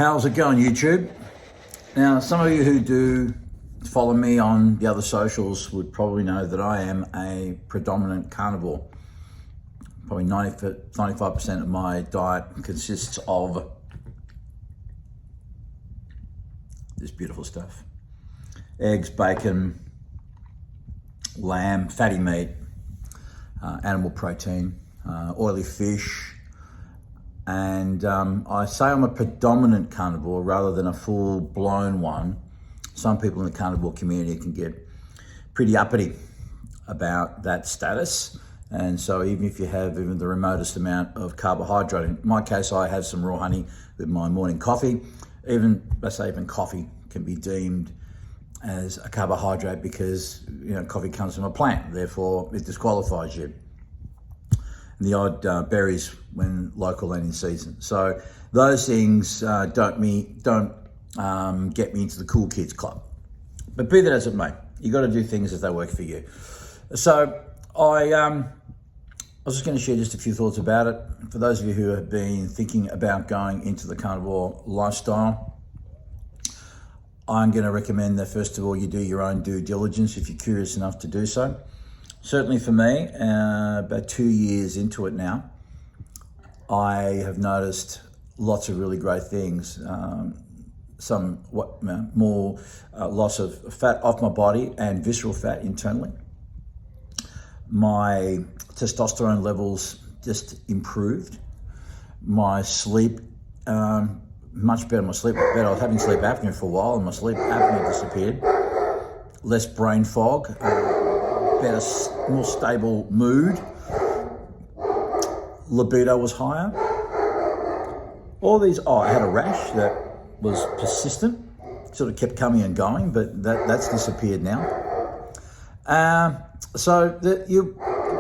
How's it going, YouTube? Now, some of you who do follow me on the other socials would probably know that I am a predominant carnivore. Probably 95% of my diet consists of this beautiful stuff. Eggs, bacon, lamb, fatty meat, animal protein, oily fish, and I say I'm a predominant carnivore rather than a full-blown one. Some people in the carnivore community can get pretty uppity about that status, and so even if you have even the remotest amount of carbohydrate, in my case I have some raw honey with my morning coffee. Even, let's say, even coffee can be deemed as a carbohydrate because, you know, coffee comes from a plant, therefore it disqualifies you. And the odd berries when local and in season. So those things don't get me into the cool kids club. But be that as it may, you got to do things as they work for you. So I was just going to share just a few thoughts about it. For those of you who have been thinking about going into the carnivore lifestyle, I'm going to recommend that first of all you do your own due diligence if you're curious enough to do so. Certainly for me, about 2 years into it now, I have noticed lots of really great things. Some more loss of fat off my body and visceral fat internally. My testosterone levels just improved. My sleep, much better. My sleep was better. I was having sleep apnea for a while and my sleep apnea disappeared. Less brain fog. Better, more stable mood. Libido was higher. All these, I had a rash that was persistent, sort of kept coming and going, but that's disappeared now. So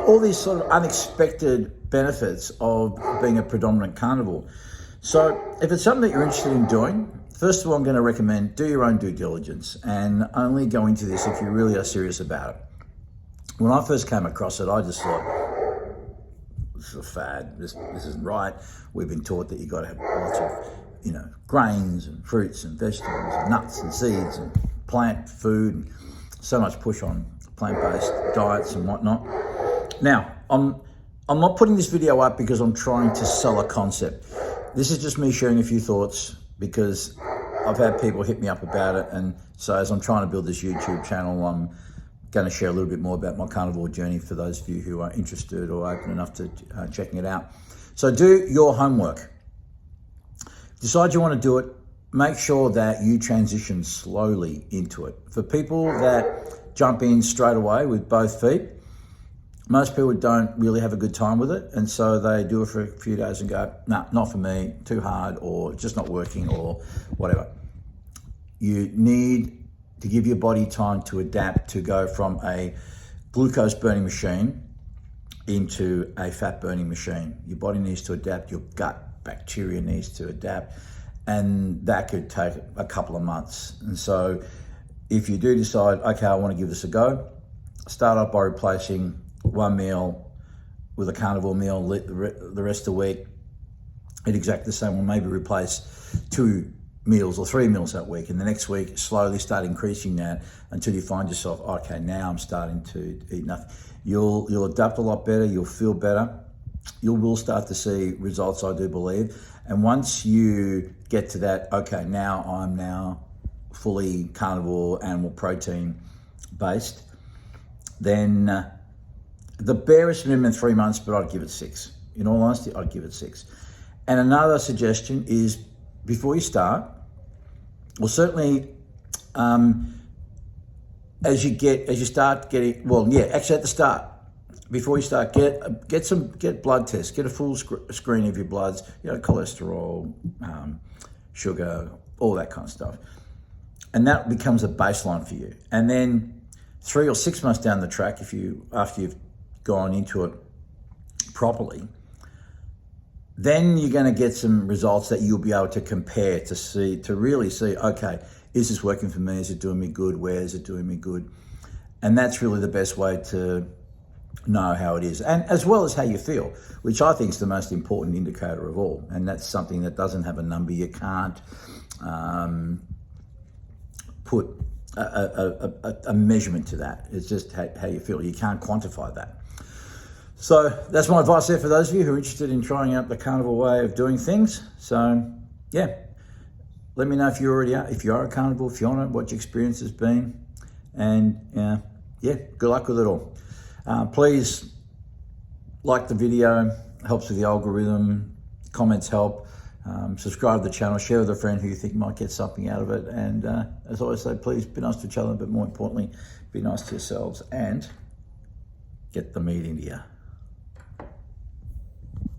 all these sort of unexpected benefits of being a predominant carnivore. So if it's something that you're interested in doing, first of all, I'm going to recommend do your own due diligence and only go into this if you really are serious about it. When I first came across it, I just thought, this is a fad, this isn't right. We've been taught that you've got to have lots of, grains and fruits and vegetables and nuts and seeds and plant food, and so much push on plant-based diets and whatnot. Now, I'm not putting this video up because I'm trying to sell a concept. This is just me sharing a few thoughts because I've had people hit me up about it, and so as I'm trying to build this YouTube channel, I'm going to share a little bit more about my carnivore journey for those of you who are interested or open enough to checking it out. So do your homework. Decide you want to do it. Make sure that you transition slowly into it. For people that jump in straight away with both feet, most people don't really have a good time with it, and so they do it for a few days and go, nah, not for me, too hard, or just not working, or whatever. You need to give your body time to adapt, to go from a glucose burning machine into a fat burning machine. Your body needs to adapt, your gut bacteria needs to adapt, and that could take a couple of months. And so if you do decide, okay, I want to give this a go, start off by replacing one meal with a carnivore meal the rest of the week. Eat exactly the same, or maybe replace 2 meals or 3 meals that week, and the next week slowly start increasing that until you find yourself, okay, now I'm starting to eat enough. You'll adapt a lot better, you'll feel better, you will start to see results, I do believe. And once you get to that, okay, now I'm fully carnivore, animal protein based, then the barest minimum 3 months, but I'd give it 6. In all honesty, I'd give it 6. And another suggestion is, before you start, well, certainly as you start getting, actually at the start, before you start, get blood tests, get a full screen of your bloods, cholesterol, sugar, all that kind of stuff. And that becomes a baseline for you. And then 3 or 6 months down the track, after you've gone into it properly, then you're going to get some results that you'll be able to compare to really see, okay, is this working for me? Is it doing me good? Where is it doing me good? And that's really the best way to know how it is, and as well as how you feel, which I think is the most important indicator of all. And that's something that doesn't have a number. You can't put a measurement to that. It's just how you feel. You can't quantify that. So that's my advice there for those of you who are interested in trying out the carnivore way of doing things. So yeah, let me know if you already are, if you are a carnivore, if you want to, what your experience has been, and yeah, good luck with it all. Please like the video, helps with the algorithm, comments help, subscribe to the channel, share with a friend who you think might get something out of it, and as I always say, please be nice to each other, but more importantly, be nice to yourselves and get the meat into you.